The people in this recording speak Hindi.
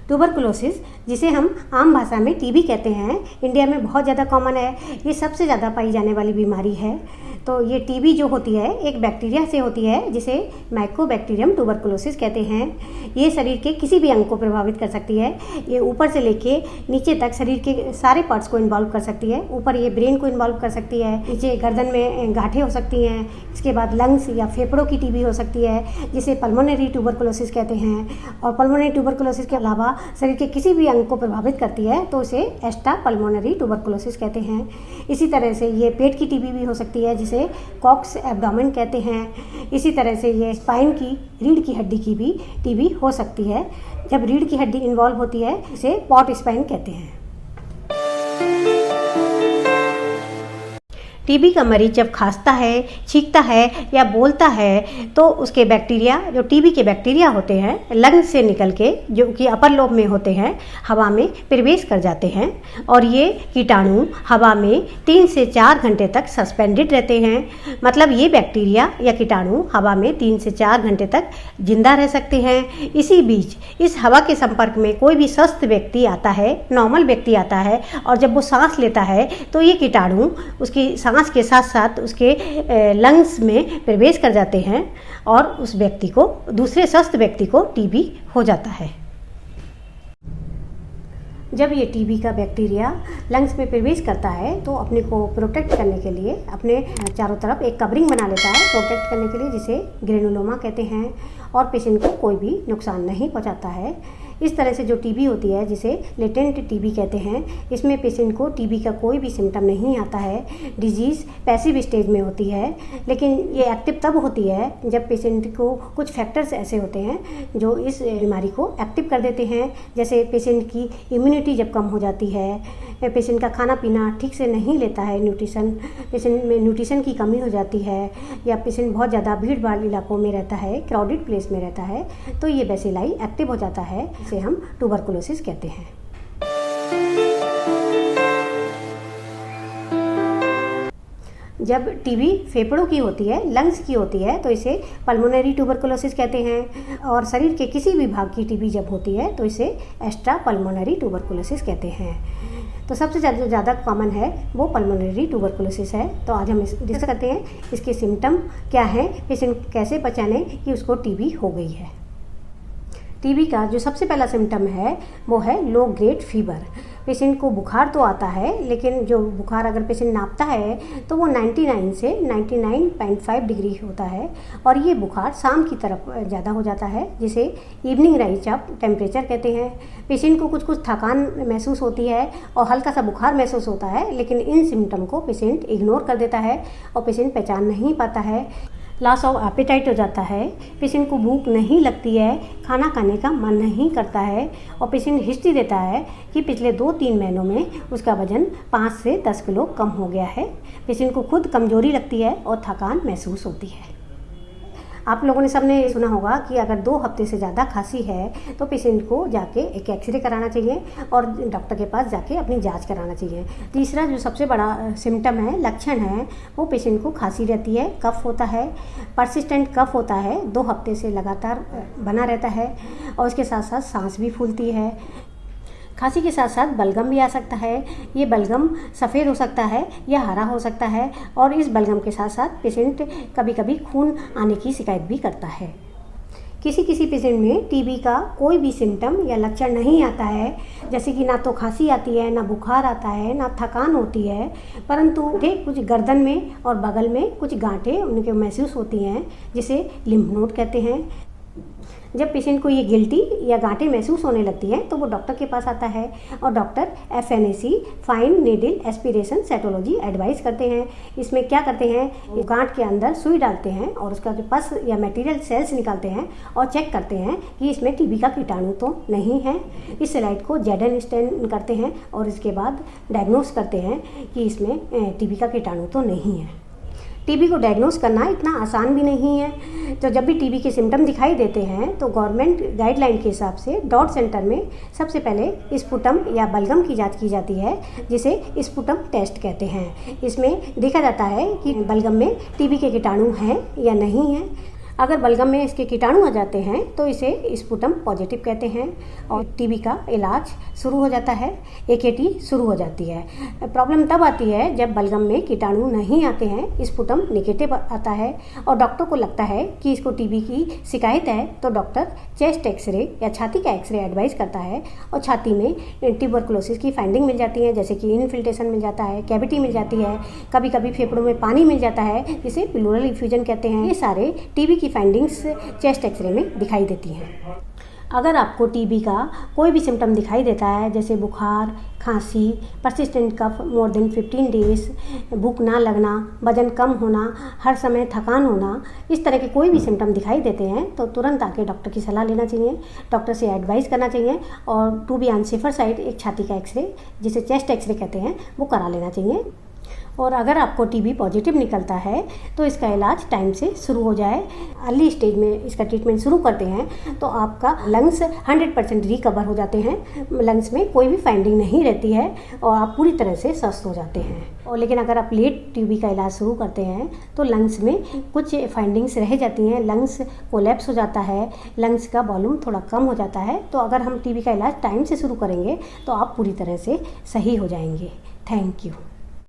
ट्यूबरकुलोसिस, जिसे हम आम भाषा में टीबी कहते हैं, इंडिया में बहुत ज़्यादा कॉमन है। ये सबसे ज़्यादा पाई जाने वाली बीमारी है। तो ये टीबी जो होती है एक बैक्टीरिया से होती है, जिसे माइकोबैक्टीरियम ट्यूबरकुलोसिस कहते हैं। ये शरीर के किसी भी अंग को प्रभावित कर सकती है। ये ऊपर से लेके नीचे तक शरीर के सारे पार्ट्स को इन्वॉल्व कर सकती है। ऊपर ये ब्रेन को इन्वॉल्व कर सकती है, नीचे गर्दन में गांठें हो सकती हैं। इसके बाद लंग्स या फेफड़ों की टीबी हो सकती है, जिसे पल्मोनरी ट्यूबरकुलोसिस कहते हैं। और पल्मोनरी ट्यूबरकुलोसिस के अलावा शरीर के किसी भी अंग को प्रभावित करती है तो उसे एक्स्ट्रा पल्मोनरी ट्यूबरकुलोसिस कहते हैं। इसी तरह से ये पेट की टीबी भी हो सकती है, जिसे कॉक्स एब्डोमेन कहते हैं। इसी तरह से ये स्पाइन की, रीढ़ की हड्डी की भी टीबी हो सकती है। जब रीढ़ की हड्डी इन्वॉल्व होती है इसे पॉट स्पाइन कहते हैं। टीबी का मरीज जब खांसता है, छींकता है या बोलता है तो उसके बैक्टीरिया, जो टीबी के बैक्टीरिया होते हैं, लंग्स से निकल के, जो कि अपर लोब में होते हैं, हवा में प्रवेश कर जाते हैं। और ये कीटाणु हवा में 3 से 4 घंटे तक सस्पेंडेड रहते हैं। मतलब ये बैक्टीरिया या कीटाणु हवा में 3 से 4 घंटे तक जिंदा रह सकते हैं। इसी बीच इस हवा के संपर्क में कोई भी स्वस्थ व्यक्ति आता है, नॉर्मल व्यक्ति आता है, और जब वो सांस लेता है तो ये कीटाणु उसकी सांस के साथ साथ उसके लंग्स में प्रवेश कर जाते हैं और उस व्यक्ति को, दूसरे स्वस्थ व्यक्ति को टीबी हो जाता है। जब ये टीबी का बैक्टीरिया लंग्स में प्रवेश करता है तो अपने को प्रोटेक्ट करने के लिए अपने चारों तरफ एक कवरिंग बना लेता है, प्रोटेक्ट करने के लिए, जिसे ग्रेनुलोमा कहते हैं, और पेशेंट को कोई भी नुकसान नहीं पहुंचाता है। इस तरह से जो टीबी होती है, जिसे लेटेंट टीबी कहते हैं, इसमें पेशेंट को टीबी का कोई भी सिम्टम नहीं आता है। डिजीज़ पैसिव स्टेज में होती है, लेकिन ये एक्टिव तब होती है जब पेशेंट को कुछ फैक्टर्स ऐसे होते हैं जो इस बीमारी को एक्टिव कर देते हैं। जैसे पेशेंट की इम्यूनिटी जब कम हो जाती है, पेशेंट का खाना पीना ठीक से नहीं लेता है, पेशेंट में न्यूट्रिशन की कमी हो जाती है, या पेशेंट बहुत ज़्यादा भीड़ भाड़ इलाकों में रहता है, क्राउडेड प्लेस में रहता है, तो ये बैसिलाई एक्टिव हो जाता है, इसे हम ट्यूबरकुलोसिस कहते हैं। जब टीबी फेफड़ों की होती है, लंग्स की होती है, तो इसे पल्मोनरी ट्यूबरकुलोसिस कहते हैं। और शरीर के किसी भी भाग की टीबी जब होती है तो इसे एक्स्ट्रा पल्मोनरी ट्यूबरकुलोसिस कहते हैं। तो सबसे ज़्यादा कॉमन है वो पल्मोनरी ट्यूबरकुलोसिस है। तो आज हम डिस्कस करते हैं इसके सिम्टम क्या हैं, पेशेंट कैसे पहचाने कि उसको टीबी हो गई है। टीबी का जो सबसे पहला सिम्टम है वो है लो ग्रेड फीवर। पेशेंट को बुखार तो आता है, लेकिन जो बुखार अगर पेशेंट नापता है तो वो 99 से 99.5 डिग्री होता है, और ये बुखार शाम की तरफ ज़्यादा हो जाता है, जिसे इवनिंग राइज ऑफ टेम्परेचर कहते हैं। पेशेंट को कुछ थकान महसूस होती है और हल्का सा बुखार महसूस होता है, लेकिन इन सिम्टम को पेशेंट इग्नोर कर देता है और पेशेंट पहचान नहीं पाता है। लॉस ऑफ एपेटाइट हो जाता है, पेशेंट को भूख नहीं लगती है, खाना खाने का मन नहीं करता है, और पेशेंट हिस्ट्री देता है कि पिछले 2-3 महीनों में उसका वजन 5 से 10 किलो कम हो गया है। पेशेंट को खुद कमजोरी लगती है और थकान महसूस होती है। आप लोगों ने सबने सुना होगा कि अगर 2 हफ्ते से ज़्यादा खांसी है तो पेशेंट को जाके एक एक्सरे कराना चाहिए और डॉक्टर के पास जाके अपनी जांच कराना चाहिए। तीसरा जो सबसे बड़ा सिम्टम है, लक्षण है, वो पेशेंट को खांसी रहती है, कफ होता है, परसिस्टेंट कफ होता है, 2 हफ्ते से लगातार बना रहता है, और उसके साथ साथ सांस भी फूलती है। खांसी के साथ साथ बलगम भी आ सकता है। ये बलगम सफ़ेद हो सकता है या हरा हो सकता है, और इस बलगम के साथ साथ पेशेंट कभी कभी खून आने की शिकायत भी करता है। किसी पेशेंट में टीबी का कोई भी सिम्टम या लक्षण नहीं आता है, जैसे कि ना तो खांसी आती है, ना बुखार आता है, ना थकान होती है, परंतु कुछ गर्दन में और बगल में कुछ गांठें उनके महसूस होती हैं, जिसे लिम्फ नोड कहते हैं। जब पेशेंट को ये गिल्टी या गांठें महसूस होने लगती हैं तो वो डॉक्टर के पास आता है, और doctor FNAC fine needle aspiration cytology advice करते हैं। इसमें क्या करते हैं, गांठ के अंदर सुई डालते हैं और उसका जो पस या मटेरियल सेल्स निकालते हैं और चेक करते हैं कि इसमें टीबी का कीटाणु तो नहीं है। इस स्लाइड को ZN स्टैन करते हैं और इसके बाद डायग्नोस करते हैं कि इसमें टीबी का कीटाणु तो नहीं है। टीबी को डायग्नोस करना इतना आसान भी नहीं है। तो जब भी टीबी के सिम्टम दिखाई देते हैं तो गवर्नमेंट गाइडलाइन के हिसाब से डॉट सेंटर में सबसे पहले स्पुटम या बलगम की जांच की जाती है, जिसे स्पुटम टेस्ट कहते हैं। इसमें देखा जाता है कि बलगम में टीबी के कीटाणु हैं या नहीं हैं। अगर बलगम में इसके कीटाणु आ जाते हैं तो इसे स्पुटम पॉजिटिव कहते हैं और टीबी का इलाज शुरू हो जाता है, AKT शुरू हो जाती है। प्रॉब्लम तब आती है जब बलगम में कीटाणु नहीं आते हैं, स्पुटम नेगेटिव आता है और डॉक्टर को लगता है कि इसको टीबी की शिकायत है, तो डॉक्टर चेस्ट एक्सरे या छाती का एक्सरे एडवाइस करता है और छाती में ट्यूबरकुलोसिस की फाइंडिंग मिल जाती है, जैसे कि इन्फिल्ट्रेशन मिल जाता है, कैविटी मिल जाती है, कभी कभी फेफड़ों में पानी मिल जाता है जिसे प्लूरल इफ्यूजन कहते हैं। ये सारे टीबी की फाइंडिंग्स चेस्ट एक्सरे में दिखाई देती हैं। अगर आपको टीबी का कोई भी सिम्टम दिखाई देता है, जैसे बुखार, खांसी, परसिस्टेंट कफ मोर देन 15 डेज, भूख ना लगना, वजन कम होना, हर समय थकान होना, इस तरह के कोई भी सिम्टम दिखाई देते हैं तो तुरंत आके डॉक्टर की सलाह लेना चाहिए, डॉक्टर से एडवाइस करना चाहिए और to be on safer side एक छाती का एक्सरे, जिसे चेस्ट एक्सरे कहते हैं, वो करा लेना चाहिए। और अगर आपको टीबी पॉजिटिव निकलता है तो इसका इलाज टाइम से शुरू हो जाए, अर्ली स्टेज में इसका ट्रीटमेंट शुरू करते हैं तो आपका लंग्स 100% रिकवर हो जाते हैं, लंग्स में कोई भी फाइंडिंग नहीं रहती है और आप पूरी तरह से स्वस्थ हो जाते हैं। और लेकिन अगर आप लेट टीबी का इलाज शुरू करते हैं तो लंग्स में कुछ फाइंडिंग्स रह जाती हैं, लंग्स कोलैप्स हो जाता है, लंग्स का वॉल्यूम थोड़ा कम हो जाता है। तो अगर हम टीबी का इलाज टाइम से शुरू करेंगे तो आप पूरी तरह से सही हो जाएंगे। Thank you.